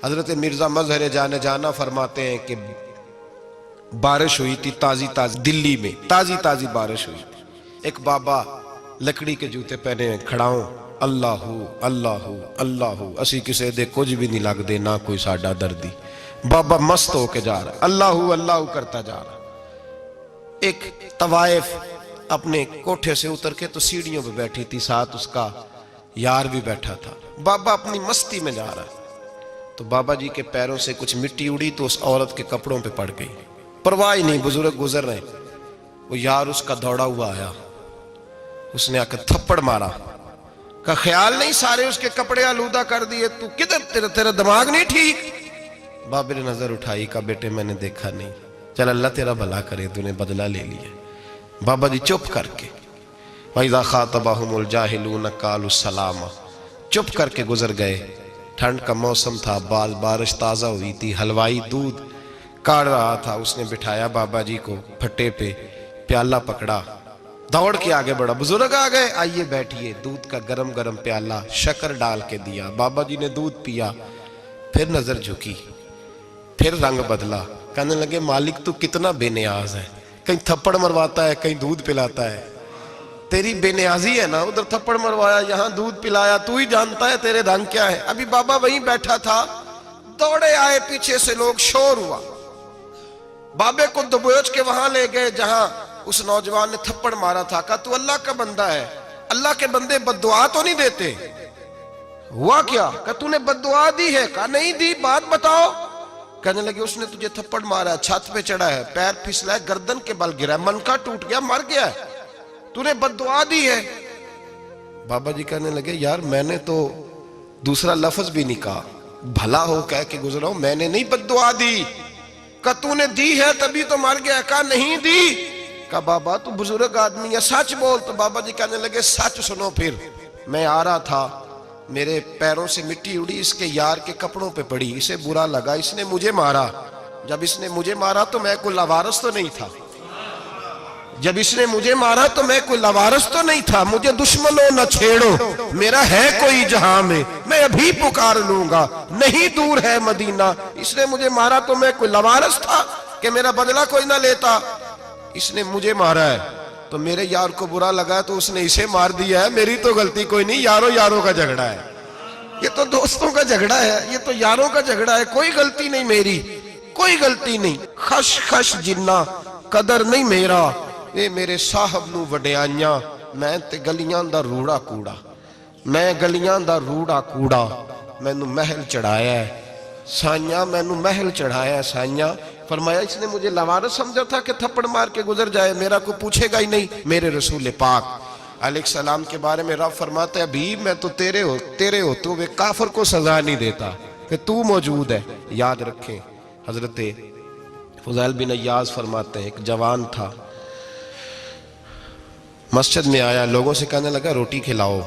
حضرت مرزا مظہر جانے جانا فرماتے ہیں کہ بارش ہوئی تھی تازی تازی دلی میں، تازی تازی بارش ہوئی تھی. ایک بابا لکڑی کے جوتے پہنے کھڑا ہوں، اللہ اللہ اللہ، اسی کسے دے کچھ بھی نہیں لگ دے، نہ کوئی ساڈا دردی. بابا مست ہو کے جا رہا، اللہ اللہ کرتا جا رہا. ایک طوائف اپنے کوٹھے سے اتر کے تو سیڑھیوں پہ بیٹھی تھی، ساتھ اس کا یار بھی بیٹھا تھا. بابا اپنی مستی میں جا رہا تو بابا جی کے پیروں سے کچھ مٹی اڑی تو اس عورت کے کپڑوں پہ پڑ گئی. پرواہ ہی نہیں، بزرگ گزر رہے. وہ یار اس کا دوڑا ہوا آیا، اس نے آ کے تھپڑ مارا. کا خیال نہیں سارے اس کے کپڑے آلودہ کر دیے، تو کدھر تیرا دماغ نہیں ٹھیک؟ بابے نے نظر اٹھائی، کہا بیٹے میں نے دیکھا نہیں، چل اللہ تیرا بھلا کرے، تو نے بدلہ لے لیا. بابا جی چپ کر کے وَإِذَا خَاطَبَهُمُ الْجَاهِلُونَ قَالُوا السَّلَامَ، چپ کر کے گزر گئے. ٹھنڈ کا موسم تھا، بارش تازہ ہوئی تھی، حلوائی دودھ کاڑ رہا تھا. اس نے بٹھایا بابا جی کو پھٹے پہ، پیالہ پکڑا، دوڑ کے آگے بڑھا. بزرگ آ گئے، آئیے بیٹھیے. دودھ کا گرم گرم پیالہ شکر ڈال کے دیا. بابا جی نے دودھ پیا، پھر نظر جھکی، پھر رنگ بدلا. کہنے لگے مالک تو کتنا بے نیاز ہے، کہیں تھپڑ مرواتا ہے، کہیں دودھ پلاتا ہے. تیری بے نیازی ہے نا، ادھر تھپڑ مروایا، یہاں دودھ پلایا، تو ہی جانتا ہے تیرے رنگ کیا ہے. ابھی بابا وہیں بیٹھا تھا، دوڑے آئے پیچھے سے لوگ، شور ہوا. بابے کو دبوچ کے وہاں لے گئے جہاں اس نوجوان نے تھپڑ مارا تھا. کہا تو اللہ کا بندہ ہے، اللہ کے بندے بد دعا تو نہیں دیتے. ہوا کیا؟ کہا تو نے بد دعا دی ہے؟ کہا نہیں دی، بات بتاؤ. کہنے لگے اس نے تجھے تھپڑ مارا ہے، چھت پہ چڑھا ہے، پیر پھسلا ہے، گردن کے بل گرا ہے، منکا ٹوٹ گیا، مر گیا ہے، تو نے بد دعا دی ہے. بابا جی کہنے لگے یار میں نے تو دوسرا لفظ بھی نہیں کہا، بھلا ہو کہہ کے گزرا ہوں، میں نے نہیں بد دعا دی. کہا تو نے دی ہے تبھی تو مر گیا. کہا نہیں دی. کہا بابا تو بزرگ آدمی ہے، سچ بول. تو بابا جی کہنے لگے سچ سنو. پھر میں آ رہا تھا، میرے پیروں سے مٹی اڑی، اس کے یار کے کپڑوں پہ پڑی، اسے برا لگا، اس نے مجھے مارا. جب اس نے مجھے مارا تو میں کوئی لاوارث تو نہیں تھا، جب اس نے مجھے مارا تو میں کوئی لاوارث تو نہیں تھا. مجھے دشمنوں نہ چھیڑو، میرا ہے کوئی جہاں میں ابھی پکار لوں گا، نہیں دور ہے مدینہ. اس نے مجھے مارا تو میں کوئی لاوارث تھا کہ میرا بدلہ کوئی نہ لیتا. اس نے مجھے مارا ہے تو میرے یار کو برا لگا تو اس نے اسے مار دیا ہے، میری تو غلطی کوئی نہیں. یاروں کا جھگڑا ہے، یہ تو دوستوں کا جھگڑا ہے، یہ تو یاروں کا جھگڑا ہے، کوئی غلطی نہیں میری، کوئی غلطی نہیں. خش خش جنہ قدر نہیں میرا، اے میرے صاحب نو وڈیاں، میں تے گلیاں دا روڑا کوڑا، میں گلیاں دا روڑا کوڑا. میں نو محل چڑھایا ہے سائیاں، میں نو محل چڑھایا ہے سائیاں. فرمایا اس نے مجھے لوارث سمجھا تھا کہ تھپڑ مار کے گزر جائے، میرا کو پوچھے گا ہی نہیں. میرے رسول پاک علیہ السلام کے بارے میں رب فرماتا ہے ابھی میں تو تیرے ہوتے ہوئے کافر کو سزا نہیں دیتا کہ تو موجود ہے. یاد رکھیں حضرت فضیل بن عیاض فرماتے ہیں ایک جوان تھا، مسجد میں آیا، لوگوں سے کہنے لگا روٹی کھلاؤ.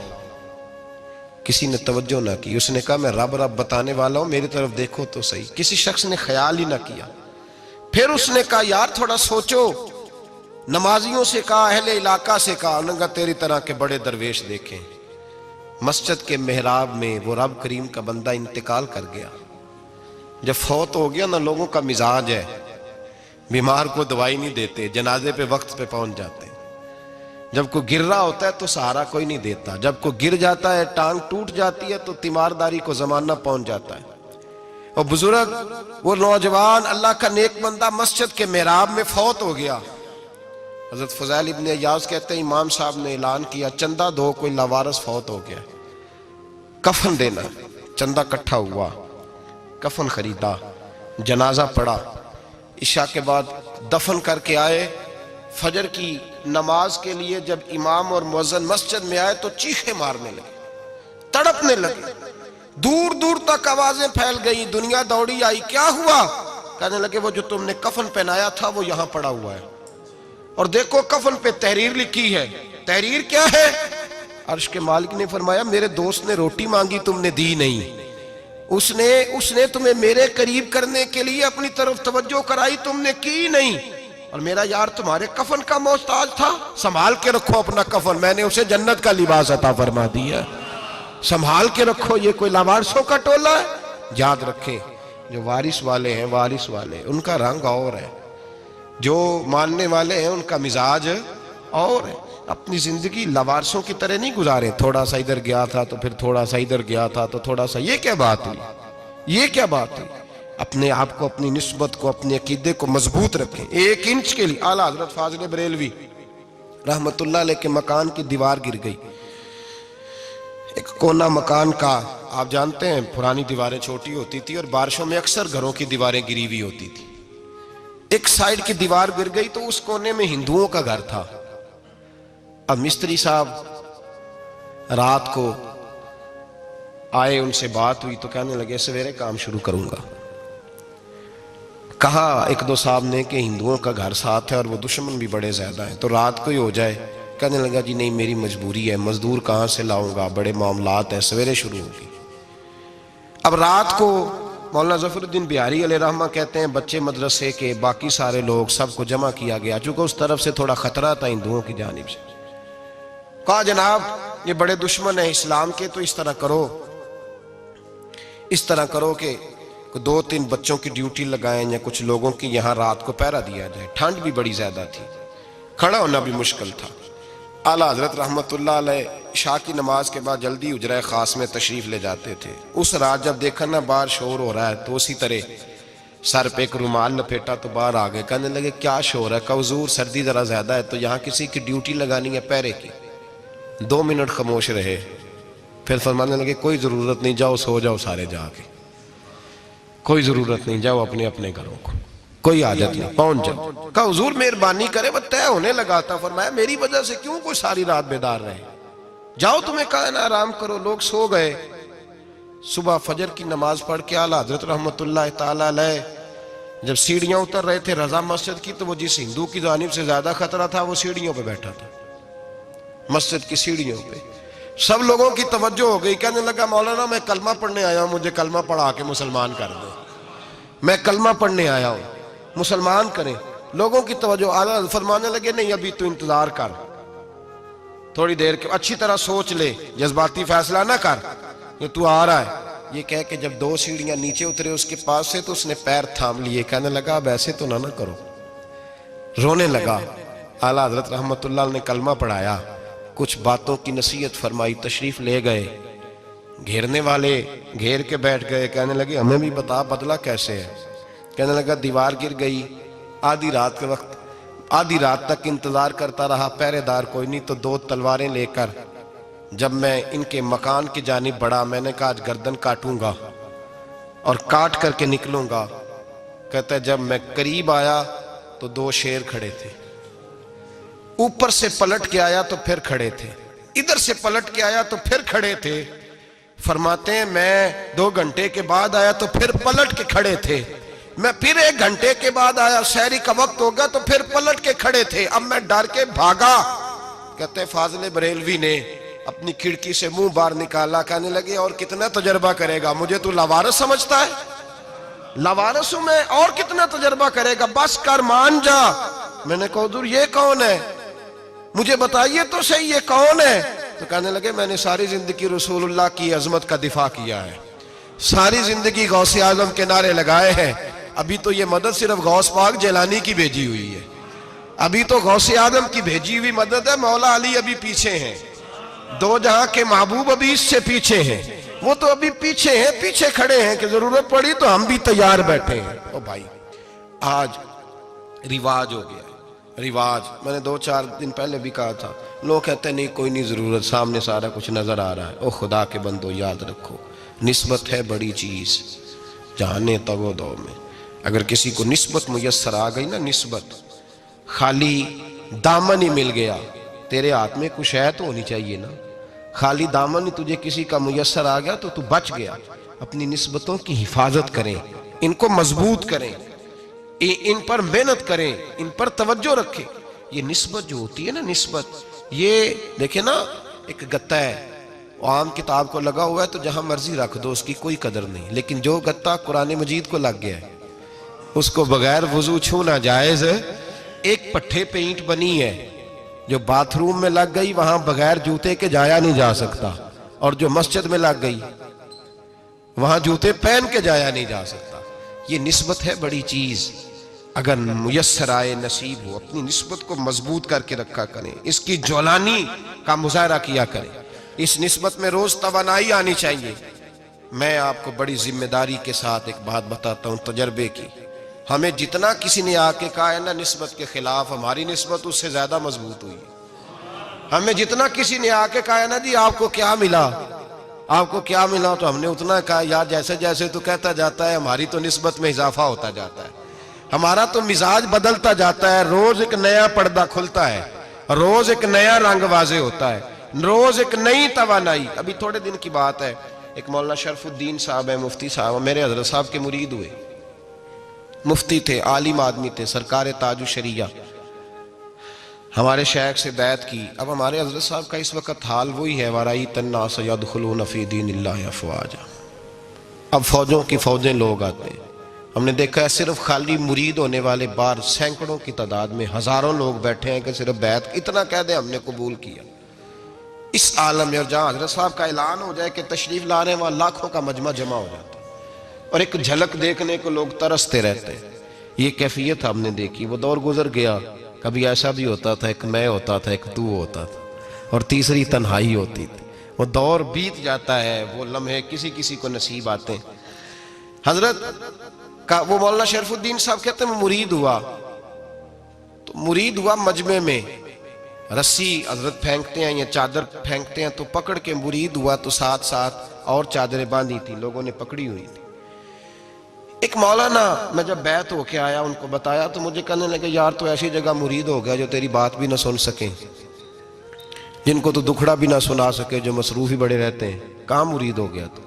کسی نے توجہ نہ کی. اس نے کہا میں رب بتانے والا ہوں، میری طرف دیکھو تو صحیح. کسی شخص نے خیال ہی نہ کیا. پھر اس نے کہا یار تھوڑا سوچو. نمازیوں سے کہا، اہل علاقہ سے کہا، انہوں نے کہا تیری طرح کے بڑے درویش دیکھیں. مسجد کے محراب میں وہ رب کریم کا بندہ انتقال کر گیا. جب فوت ہو گیا نا، لوگوں کا مزاج ہے، بیمار کو دوائی نہیں دیتے، جنازے پہ وقت پہ پہنچ جاتے. جب کوئی گر رہا ہوتا ہے تو سہارا کوئی نہیں دیتا، جب کوئی گر جاتا ہے، ٹانگ ٹوٹ جاتی ہے تو تیمارداری کو زمانہ پہنچ جاتا ہے. اور بزرگ وہ نوجوان اللہ کا نیک بندہ مسجد کے محراب میں فوت ہو گیا. حضرت فضیل ابن عیاض کہتے ہیں امام صاحب نے اعلان کیا چندہ دو، کوئی لاوارث فوت ہو گیا، کفن دینا. چندہ کٹھا ہوا، کفن خریدا، جنازہ پڑا. عشاء کے بعد دفن کر کے آئے. فجر کی نماز کے لیے جب امام اور مؤذن مسجد میں آئے تو چیخیں مارنے لگے، تڑپنے لگے. دور دور تک آوازیں پھیل گئی، دنیا دوڑی آئی. کیا ہوا؟ کہنے لگے وہ جو تم نے کفن پہنایا تھا وہ یہاں پڑا ہوا ہے، اور دیکھو کفن پہ تحریر لکھی ہے. تحریر کیا ہے؟ عرش کے مالک نے فرمایا میرے دوست نے روٹی مانگی تم نے دی نہیں، اس نے تمہیں میرے قریب کرنے کے لیے اپنی طرف توجہ کرائی، تم نے کی نہیں. اور میرا یار تمہارے کفن کا محتاج تھا، سنبھال کے رکھو اپنا کفن، میں نے اسے جنت کا لباس عطا فرما دیا، سنبھال کے رکھو. یہ کوئی لاوارثوں کا ٹولہ ہے؟ یاد رکھیں جو وارث والے ہیں، وارث والے ان کا رنگ اور ہے، جو ماننے والے ہیں ان کا مزاج اور ہے۔ اپنی زندگی لوارثوں کی طرح نہیں گزاریں، تھوڑا سا ادھر گیا تھا تو پھر تھوڑا سا ادھر گیا تھا تو تھوڑا سا، یہ کیا بات ہوئی، یہ کیا بات ہوئی؟ اپنے آپ کو، اپنی نسبت کو، اپنے عقیدے کو مضبوط رکھیں۔ 1 انچ کے لیے اعلیٰ حضرت فاضل بریلوی رحمت اللہ علیہ کے مکان کی دیوار گر گئی، ایک کونا مکان کا، آپ جانتے ہیں پرانی دیواریں چھوٹی ہوتی تھی اور بارشوں میں اکثر گھروں کی دیواریں گری ہوئی ہوتی تھی، ایک سائیڈ کی دیوار گر گئی تو اس کونے میں ہندوؤں کا گھر تھا۔ اب مستری صاحب رات کو آئے، ان سے بات ہوئی تو کہنے لگے سویرے کام شروع کروں گا۔ کہا 1-2 صاحب نے کہ ہندوؤں کا گھر ساتھ ہے اور وہ دشمن بھی بڑے زیادہ ہیں، تو رات کو ہی ہو جائے۔ کہنے لگا جی نہیں، میری مجبوری ہے، مزدور کہاں سے لاؤں گا، بڑے معاملات ہیں، سویرے شروع ہوگی۔ اب رات کو مولانا ظفر الدین بہاری علیہ رحمہ کہتے ہیں بچے مدرسے کے، باقی سارے لوگ، سب کو جمع کیا گیا، چونکہ اس طرف سے تھوڑا خطرہ تھا ہندوؤں کی جانب سے۔ کہا جناب یہ بڑے دشمن ہیں اسلام کے، تو اس طرح کرو کہ 2-3 بچوں کی ڈیوٹی لگائیں یا کچھ لوگوں کی یہاں رات کو پہرا دیا جائے۔ ٹھنڈ بھی بڑی زیادہ تھی، کھڑا ہونا بھی مشکل تھا۔ اعلیٰ حضرت رحمت اللہ علیہ عشاء کی نماز کے بعد جلدی حجرہ خاص میں تشریف لے جاتے تھے۔ اس رات جب دیکھا نا باہر شور ہو رہا ہے تو اسی طرح سر پہ ایک رومال لپیٹا تو باہر آ گئے، کہنے لگے کیا شور ہے؟ کہا حضور سردی ذرا زیادہ ہے تو یہاں کسی کی ڈیوٹی لگانی ہے پہرے کی۔ 2 منٹ خاموش رہے، پھر فرمانے لگے کوئی ضرورت نہیں، جاؤ سو جاؤ سارے جا کے، کوئی ضرورت نہیں، جاؤ اپنے اپنے گھروں کو، کوئی حاجت نہیں، پہنچ جاؤ۔ کہا حضور مہربانی کرے، وہ طے ہونے لگا تھا۔ فرمایا میری وجہ سے کیوں کوئی ساری رات بیدار رہے، جاؤ تمہیں کہا نا آرام کرو۔ لوگ سو گئے۔ صبح فجر کی نماز پڑھ کے اعلیٰ حضرت رحمت اللہ تعالی علیہ جب سیڑھیاں اتر رہے تھے رضا مسجد کی، تو وہ جس ہندو کی جانب سے زیادہ خطرہ تھا وہ سیڑھیوں پہ بیٹھا تھا، مسجد کی سیڑھیوں پہ۔ سب لوگوں کی توجہ ہو گئی، کہنے لگا مولانا میں کلمہ پڑھنے آیا ہوں، مجھے کلمہ پڑھا کے مسلمان کر دو، میں کلمہ پڑھنے آیا ہوں، مسلمان کریں۔ لوگوں کی توجہ، اعلیٰ فرمانے لگے نہیں ابھی تو انتظار کر، تھوڑی دیر کے اچھی طرح سوچ لے، جذباتی فیصلہ نہ کر، یہ تو آ رہا ہے۔ یہ کہہ کے جب 2 سیڑھیاں نیچے اترے اس کے پاس سے تو اس نے پیر تھام لیے، کہنے لگا اب ایسے تو نہ کرو، رونے لگا۔ اعلیٰ حضرت رحمت اللہ نے کلمہ پڑھایا، کچھ باتوں کی نصیحت فرمائی، تشریف لے گئے۔ گھیرنے والے گھیر کے بیٹھ گئے، کہنے لگے ہمیں بھی بتا بدلہ کیسے ہے۔ کہنے لگا دیوار گر گئی، آدھی رات کے وقت، آدھی رات تک انتظار کرتا رہا، پہرے دار کوئی نہیں، تو 2 تلواریں لے کر جب میں ان کے مکان کی جانب بڑھا، میں نے کہا آج گردن کاٹوں گا اور کاٹ کر کے نکلوں گا۔ کہتا ہے جب میں قریب آیا تو 2 شیر کھڑے تھے، اوپر سے پلٹ کے آیا تو پھر کھڑے تھے، ادھر سے پلٹ کے آیا تو پھر کھڑے تھے۔ فرماتے ہیں میں 2 گھنٹے کے بعد آیا تو پھر پلٹ کے کھڑے تھے، میں پھر 1 گھنٹے کے بعد آیا، سحری کا وقت ہوگا تو پھر پلٹ کے کھڑے تھے، اب میں ڈر کے بھاگا۔ کہتے ہیں فاضل بریلوی نے اپنی کھڑکی سے منہ باہر نکالا، کہنے لگے اور کتنا تجربہ کرے گا، مجھے تو لاوارث سمجھتا ہے، لاوارث ہوں میں، اور کتنا تجربہ کرے گا، بس کر مان جا۔ میں نے کہا حضور یہ کون ہے، مجھے بتائیے تو صحیح یہ کون ہے۔ تو کہنے لگے میں نے ساری زندگی رسول اللہ کی عظمت کا دفاع کیا ہے، ساری زندگی غوث اعظم کے نعرے لگائے ہیں، ابھی تو یہ مدد صرف غوث پاک جیلانی کی بھیجی ہوئی ہے، ابھی تو غوث اعظم کی بھیجی ہوئی مدد ہے، مولا علی ابھی پیچھے ہیں، 2 جہاں کے محبوب ابھی اس سے پیچھے ہیں، وہ تو ابھی پیچھے ہیں، پیچھے کھڑے ہیں کہ ضرورت پڑی تو ہم بھی تیار بیٹھے ہیں۔ او بھائی آج رواج ہو گیا، رواج، میں نے 2-4 دن پہلے بھی کہا تھا، لوگ کہتے ہیں نہیں کوئی نہیں ضرورت، سامنے سارا کچھ نظر آ رہا ہے۔ او خدا کے بندو یاد رکھو، نسبت ہے بڑی چیز، جانے تو دو میں اگر کسی کو نسبت میسر آ گئی نا، نسبت، خالی دامن ہی مل گیا، تیرے ہاتھ میں کچھ ہے تو ہونی چاہیے نا، خالی دامن ہی تجھے کسی کا میسر آ گیا تو بچ گیا۔ اپنی نسبتوں کی حفاظت کریں، ان کو مضبوط کریں، ان پر محنت کریں، ان پر توجہ رکھیں۔ یہ نسبت جو ہوتی ہے نا، نسبت، یہ دیکھیں نا ایک گتہ ہے، عام کتاب کو لگا ہوا ہے تو جہاں مرضی رکھ دو، اس کی کوئی قدر نہیں، لیکن جو گتہ قرآن مجید کو لگ گیا ہے اس کو بغیر وضو چھونا جائز ہے۔ ایک پٹھے پہ اینٹ بنی ہے، جو باتھ روم میں لگ گئی وہاں بغیر جوتے کے جایا نہیں جا سکتا، اور جو مسجد میں لگ گئی وہاں جوتے پہن کے جایا نہیں جا سکتا. یہ نسبت ہے بڑی چیز. اگر میسر آئے نصیب ہو اپنی نسبت کو مضبوط کر کے رکھا کریں, اس کی جولانی کا مظاہرہ کیا کریں. اس نسبت میں روز توانائی آنی چاہیے. میں آپ کو بڑی ذمہ داری کے ساتھ ایک بات بتاتا ہوں تجربے کی. ہمیں جتنا کسی نے آ کے کہا ہے نا نسبت کے خلاف, ہماری نسبت اس سے زیادہ مضبوط ہوئی. ہمیں جتنا کسی نے آ کے کہا ہے نا جی آپ کو کیا ملا, آپ کو کیا ملا, تو ہم نے اتنا کہا یار جیسے جیسے تو کہتا جاتا ہے ہماری تو نسبت میں اضافہ ہوتا جاتا ہے, ہمارا تو مزاج بدلتا جاتا ہے. روز ایک نیا پردہ کھلتا ہے, روز ایک نیا رنگ واضح ہوتا ہے, روز ایک نئی توانائی. ابھی تھوڑے دن کی بات ہے, ایک مولانا شرف الدین صاحب ہے, مفتی صاحب, میرے حضرت صاحب کے مرید ہوئے. مفتی تھے, عالم آدمی تھے, سرکار تاج الشریعہ, ہمارے شیخ سے بیعت کی. اب ہمارے حضرت صاحب کا اس وقت حال وہی ہے وَرَأَيْتَ النَّاسَ يَدْخُلُونَ فِي دِينِ اللَّهِ أَفْوَاجًا. اب فوجوں کی فوجیں لوگ آتے ہیں. ہم نے دیکھا ہے صرف خالی مرید ہونے والے باہر سینکڑوں کی تعداد میں ہزاروں لوگ بیٹھے ہیں کہ صرف بیعت اتنا کہہ دیں ہم نے قبول کیا. اس عالم میں اور جہاں حضرت صاحب کا اعلان ہو جائے کہ تشریف لا رہے ہیں وہاں لاکھوں کا مجمع جمع ہو جاتا ہے اور ایک جھلک دیکھنے کو لوگ ترستے رہتے ہیں. یہ کیفیت ہم نے دیکھی. وہ دور گزر گیا, کبھی ایسا بھی ہوتا تھا ایک میں ہوتا تھا, ایک تو ہوتا تھا, اور تیسری تنہائی ہوتی تھی. وہ دور بیت جاتا ہے, وہ لمحے کسی کسی کو نصیب آتے ہیں. حضرت کا وہ مولانا شرف الدین صاحب کہتے ہیں مرید ہوا, تو مرید ہوا مجمع میں, رسی حضرت پھینکتے ہیں یا چادر پھینکتے ہیں تو پکڑ کے مرید ہوا, تو ساتھ ساتھ اور چادریں باندھی تھی, لوگوں نے پکڑی ہوئی تھی. ایک مولانا, میں جب بیعت ہو کے آیا ان کو بتایا تو مجھے کہنے لگے یار تو ایسی جگہ مرید ہو گیا جو تیری بات بھی نہ سن سکیں, جن کو تو دکھڑا بھی نہ سنا سکے, جو مصروف ہی بڑے رہتے ہیں, کہاں مرید ہو گیا تو.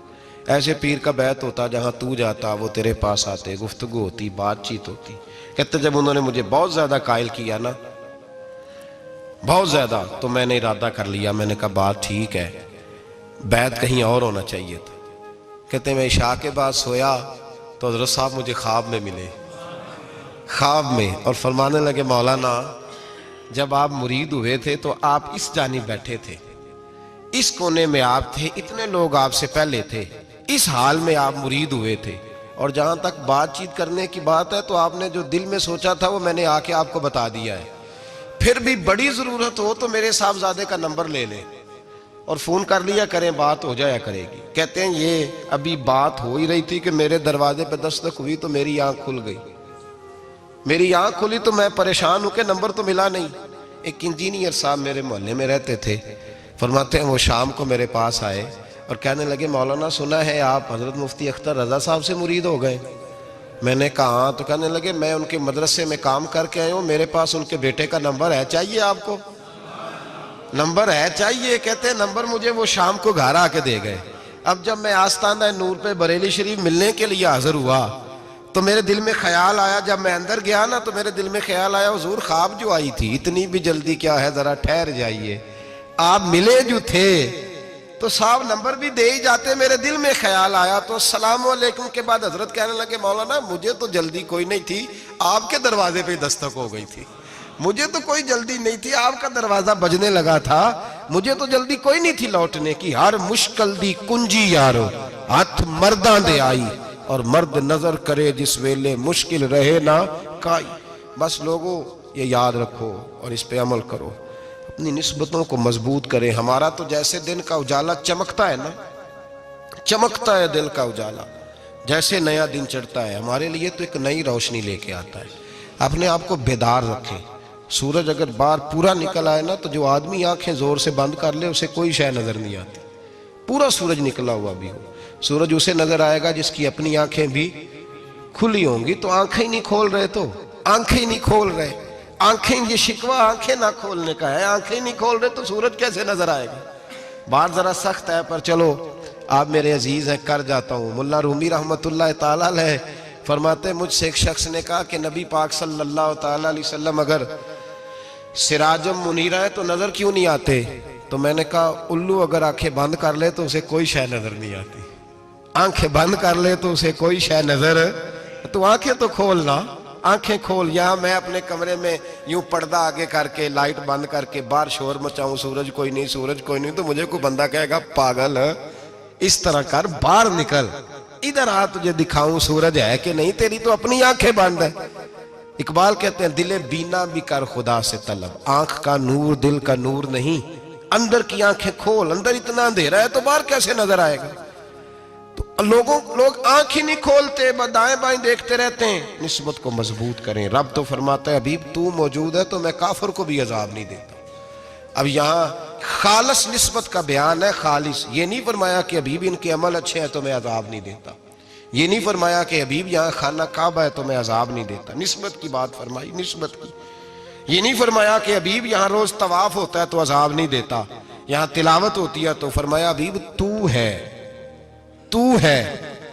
ایسے پیر کا بیعت ہوتا جہاں تو جاتا وہ تیرے پاس آتے, گفتگو ہوتی, بات چیت ہوتی. کہتے جب انہوں نے مجھے بہت زیادہ قائل کیا نا, بہت زیادہ, تو میں نے ارادہ کر لیا, میں نے کہا بات ٹھیک ہے, بیعت کہیں اور ہونا چاہیے تھا. کہتے میں عشاء کے بعد سویا تو حضرت صاحب مجھے خواب میں ملے, خواب میں, اور فرمانے لگے مولانا جب آپ مرید ہوئے تھے تو آپ اس جانب بیٹھے تھے, اس کونے میں آپ تھے, اتنے لوگ آپ سے پہلے تھے, اس حال میں آپ مرید ہوئے تھے, اور جہاں تک بات چیت کرنے کی بات ہے تو آپ نے جو دل میں سوچا تھا وہ میں نے آ کے آپ کو بتا دیا ہے. پھر بھی بڑی ضرورت ہو تو میرے صاحبزادے کا نمبر لے لیں اور فون کر لیا کریں, بات ہو جایا کرے گی. کہتے ہیں یہ ابھی بات ہو ہی رہی تھی کہ میرے دروازے پہ دستک ہوئی تو میری آنکھ کھل گئی, میری آنکھ کھلی تو میں پریشان ہوں کہ نمبر تو ملا نہیں. ایک انجینئر صاحب میرے محلے میں رہتے تھے, فرماتے ہیں وہ شام کو میرے پاس آئے اور کہنے لگے مولانا سنا ہے آپ حضرت مفتی اختر رضا صاحب سے مرید ہو گئے. میں نے کہا ہاں, تو کہنے لگے میں ان کے مدرسے میں کام کر کے آئے ہوں, میرے پاس ان کے بیٹے کا نمبر ہے, چاہیے آپ کو؟ نمبر ہے چاہیے. کہتے ہیں نمبر مجھے وہ شام کو گھر آ کے دے گئے. اب جب میں آستانہ نور پہ بریلی شریف ملنے کے لیے حاضر ہوا تو میرے دل میں خیال آیا, جب میں اندر گیا نا تو میرے دل میں خیال آیا حضور خواب جو آئی تھی اتنی بھی جلدی کیا ہے, ذرا ٹھہر جائیے, آپ ملے جو تھے تو صاحب نمبر بھی دے ہی جاتے. میرے دل میں خیال آیا تو السلام علیکم کے بعد حضرت کہنے لگے مولانا مجھے تو جلدی کوئی نہیں تھی, آپ کے دروازے پہ دستک ہو گئی تھی, مجھے تو کوئی جلدی نہیں تھی, آپ کا دروازہ بجنے لگا تھا, مجھے تو جلدی کوئی نہیں تھی لوٹنے کی. ہر مشکل دی کنجی یارو ہاتھ مرداں دے آئی, اور مرد نظر کرے جس ویلے مشکل رہے نہ کائی. بس لوگوں یہ یاد رکھو اور اس پہ عمل کرو, اپنی نسبتوں کو مضبوط کریں. ہمارا تو جیسے دن کا اجالا چمکتا ہے نا, چمکتا ہے دل کا اجالا, جیسے نیا دن چڑھتا ہے ہمارے لیے تو ایک نئی روشنی لے کے آتا ہے. اپنے آپ کو بیدار رکھیں. سورج اگر باہر پورا نکل آئے نا تو جو آدمی آنکھیں زور سے بند کر لے اسے کوئی شے نظر نہیں آتی. پورا سورج نکلا ہوا بھی ہو, سورج اسے نظر آئے گا جس کی اپنی آنکھیں بھی کھلی ہوں گی. تو آنکھیں نہیں کھول رہے, تو آنکھیں نہیں کھول رہے, آنکھیں, یہ شکوہ آنکھیں نہ کھولنے کا ہے, آنکھیں نہیں کھول رہے تو سورج کیسے نظر آئے گا. بات ذرا سخت ہے پر چلو آپ میرے عزیز ہیں, کر جاتا ہوں. ملا رومی رحمت اللہ تعالیٰ علیہ فرماتے مجھ سے ایک شخص نے کہا کہ نبی پاک صلی اللہ تعالیٰ علیہ وسلم اگر سراجم منیرہ ہے تو نظر کیوں نہیں آتے؟ تو میں نے کہا الو اگر آنکھیں بند کر لے تو اسے کوئی شے نظر نہیں آتی, آنکھیں بند کر لے تو اسے کوئی شے نظر, تو آنکھیں تو کھولنا, آنکھیں کھول. یہاں میں اپنے کمرے میں یوں پردہ آگے کر کے لائٹ بند کر کے باہر شور مچاؤں, سورج کوئی نہیں, سورج کوئی نہیں, تو مجھے کوئی بندہ کہے گا پاگل, اس طرح کر, باہر نکل, ادھر آ تجھے دکھاؤں سورج ہے کہ نہیں، تیری تو اپنی آنکھیں بند ہے۔ اقبال کہتے ہیں دل بینا بھی کر خدا سے طلب، آنکھ کا نور دل کا نور نہیں، اندر کی آنکھیں کھول، اندر اتنا اندھیرا ہے تو باہر کیسے نظر آئے گا؟ تو لوگ آنکھ ہی نہیں کھولتے، دائیں بائیں دیکھتے رہتے ہیں۔ نسبت کو مضبوط کریں۔ رب تو فرماتا ہے حبیب تو موجود ہے تو میں کافر کو بھی عذاب نہیں دیتا۔ اب یہاں خالص نسبت کا بیان ہے، خالص، یہ نہیں فرمایا کہ حبیب ان کے عمل اچھے ہیں تو میں عذاب نہیں دیتا، یہ نہیں فرمایا کہ حبیب یہاں خانہ کعبہ ہے تو میں عذاب نہیں دیتا، نسبت کی بات فرمائی، نسبت کی۔ یہ نہیں فرمایا کہ حبیب یہاں روز طواف ہوتا ہے تو عذاب نہیں دیتا، یہاں تلاوت ہوتی ہے تو فرمایا حبیب تو ہے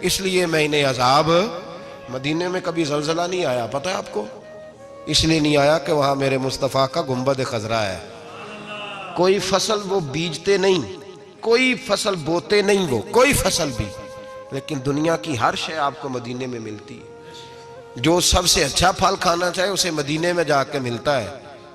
اس لیے میں انہیں عذاب۔ مدینے میں کبھی زلزلہ نہیں آیا، پتہ ہے آپ کو؟ اس لیے نہیں آیا کہ وہاں میرے مصطفیٰ کا گنبد خضرا ہے۔ کوئی فصل وہ بیجتے نہیں، کوئی فصل بوتے نہیں، وہ کوئی فصل بھی، لیکن دنیا کی ہر شے آپ کو مدینے میں ملتی ہے۔ جو سب سے اچھا پھل کھانا چاہے اسے مدینے میں جا کے ملتا ہے،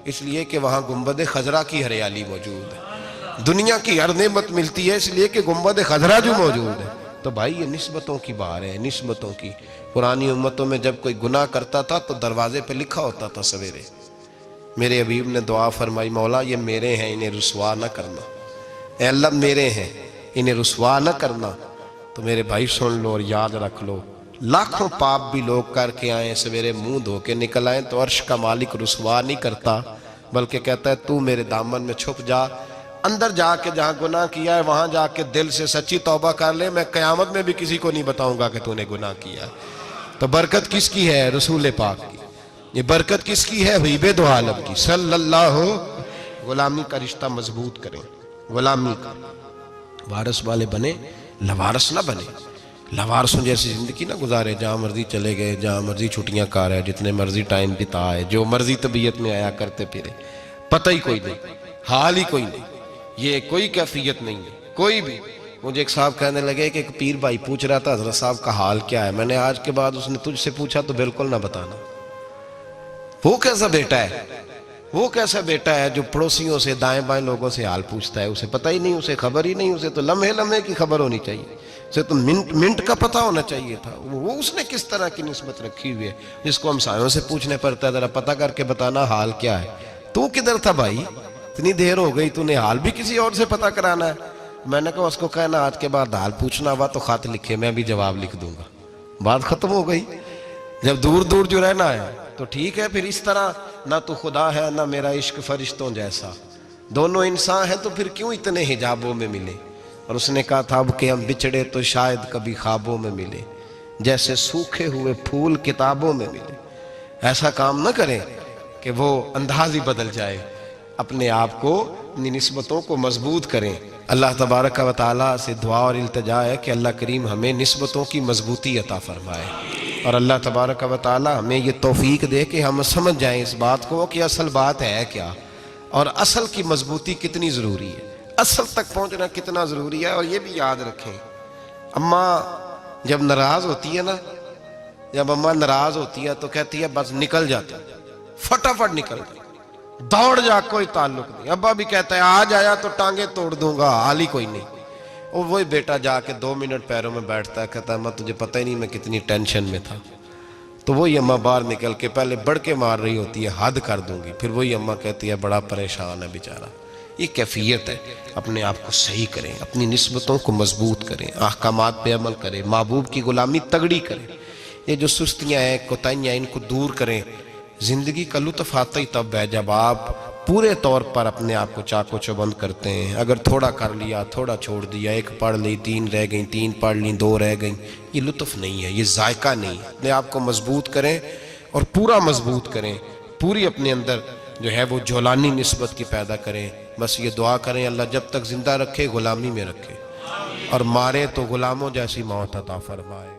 اس لیے کہ وہاں گنبد خضرا کی ہریالی موجود ہے۔ دنیا کی ہر نعمت ملتی ہے اس لیے کہ گنبد خضرا جو موجود ہے۔ تو بھائی یہ نسبتوں کی بار ہے، نسبتوں کی۔ پرانی امتوں میں جب کوئی گناہ کرتا تھا تو دروازے پہ لکھا ہوتا تھا سویرے، میرے حبیب نے دعا فرمائی مولا یہ میرے ہیں انہیں رسوا نہ کرنا، اے اللہ میرے ہیں انہیں رسوا نہ کرنا۔ تو میرے بھائی سن لو اور یاد رکھ لو، لاکھوں پاپ بھی لوگ کر کے آئیں، سویرے منہ دھو کے نکل آئیں تو عرش کا مالک رسوا نہیں کرتا، بلکہ کہتا ہے تو میرے دامن میں چھپ جا، اندر جا کے جہاں گناہ کیا ہے وہاں جا کے دل سے سچی توبہ کر لے، میں قیامت میں بھی کسی کو نہیں بتاؤں گا کہ تو نے گناہ کیا ہے۔ تو برکت کس کی ہے؟ رسول پاک کی۔ یہ برکت کس کی ہے؟ حبیب دو عالم کی صلی اللہ۔ غلامی کا رشتہ مضبوط کریں، غلامی کا، وارث والے بنے، لوارث نہ بنے۔ لوارثوں جیسی زندگی نہ گزارے، جہاں مرضی چلے گئے، جہاں مرضی چھٹیاں کار ہے، جتنے مرضی ٹائم بتا ہے، جو مرضی طبیعت میں آیا کرتے پھرے، پتہ ہی کوئی نہیں، حال ہی کوئی نہیں، یہ کوئی کیفیت نہیں ہے کوئی بھی۔ مجھے ایک صاحب کہنے لگے کہ ایک پیر بھائی پوچھ رہا تھا حضرت صاحب کا حال کیا ہے، میں نے آج کے بعد اس نے تجھ سے پوچھا تو بالکل نہ بتانا۔ وہ کیسا بیٹا ہے، وہ کیسا بیٹا ہے جو پڑوسیوں سے دائیں بائیں لوگوں سے حال پوچھتا ہے، اسے پتہ ہی نہیں، اسے خبر ہی نہیں، اسے تو لمحے لمحے کی خبر ہونی چاہیے، اسے تو منٹ کا پتہ ہونا چاہیے تھا۔ وہ اس نے کس طرح کی نسبت رکھی ہوئی ہے جس کو ہم سایوں سے پوچھنے پڑتا ہے ذرا پتہ کر کے بتانا حال کیا ہے۔ تو کدھر تھا بھائی، اتنی دیر ہو گئی، تو نے حال بھی کسی اور سے پتہ کرانا ہے؟ میں نے کہا اس کو کہنا آج کے بعد حال پوچھنا ہوا تو خط لکھے، میں بھی جواب لکھ دوں گا، بات ختم ہو گئی۔ جب دور دور جو رہنا ہے تو ٹھیک ہے، پھر اس طرح نہ تو خدا ہے نہ میرا عشق فرشتوں جیسا، دونوں انسان ہیں تو پھر کیوں اتنے حجابوں میں ملے؟ اور اس نے کہا تھا اب کہ ہم بچھڑے تو شاید کبھی خوابوں میں ملے، جیسے سوکھے ہوئے پھول کتابوں میں ملے۔ ایسا کام نہ کریں کہ وہ انداز ہی بدل جائے، اپنے آپ کو، اپنی نسبتوں کو مضبوط کریں۔ اللہ تبارک و تعالیٰ سے دعا اور التجا ہے کہ اللہ کریم ہمیں نسبتوں کی مضبوطی عطا فرمائے، اور اللہ تبارک و تعالیٰ ہمیں یہ توفیق دے کہ ہم سمجھ جائیں اس بات کو کہ اصل بات ہے کیا، اور اصل کی مضبوطی کتنی ضروری ہے، اصل تک پہنچنا کتنا ضروری ہے۔ اور یہ بھی یاد رکھیں، اماں جب ناراض ہوتی ہے نا، جب اماں ناراض ہوتی ہے تو کہتی ہے بس نکل جاتا، فٹافٹ نکل جاتا، دوڑ جا، کوئی تعلق نہیں۔ ابا بھی کہتا ہے آج آیا تو ٹانگیں توڑ دوں گا، حال ہی کوئی نہیں۔ اور وہی بیٹا جا کے 2 منٹ پیروں میں بیٹھتا ہے، کہتا ہے اماں تجھے پتہ ہی نہیں میں کتنی ٹینشن میں تھا۔ تو وہی اماں باہر نکل کے پہلے بڑھ کے مار رہی ہوتی ہے حد کر دوں گی، پھر وہی اماں کہتی ہے بڑا پریشان ہے بیچارہ۔ یہ کیفیت ہے، اپنے آپ کو صحیح کریں، اپنی نسبتوں کو مضبوط کریں، احکامات پہ عمل کریں، محبوب کی غلامی تگڑی کریں۔ یہ جو سستیاں ہیں، کوتاہیاں ہیں، ان کو دور کریں۔ زندگی کا لطف آتا ہی تب ہے جب آپ پورے طور پر اپنے آپ کو چاق و چوبند کرتے ہیں۔ اگر تھوڑا کر لیا، تھوڑا چھوڑ دیا، 1 پڑھ لی، 3 رہ گئیں، 3 پڑھ لیں، 2 رہ گئیں، یہ لطف نہیں ہے، یہ ذائقہ نہیں ہے۔ اپنے آپ کو مضبوط کریں اور پورا مضبوط کریں، پوری اپنے اندر جو ہے وہ جولانی نسبت کی پیدا کریں۔ بس یہ دعا کریں اللہ جب تک زندہ رکھے غلامی میں رکھے، اور مارے تو غلاموں جیسی موت عطا فرمائے۔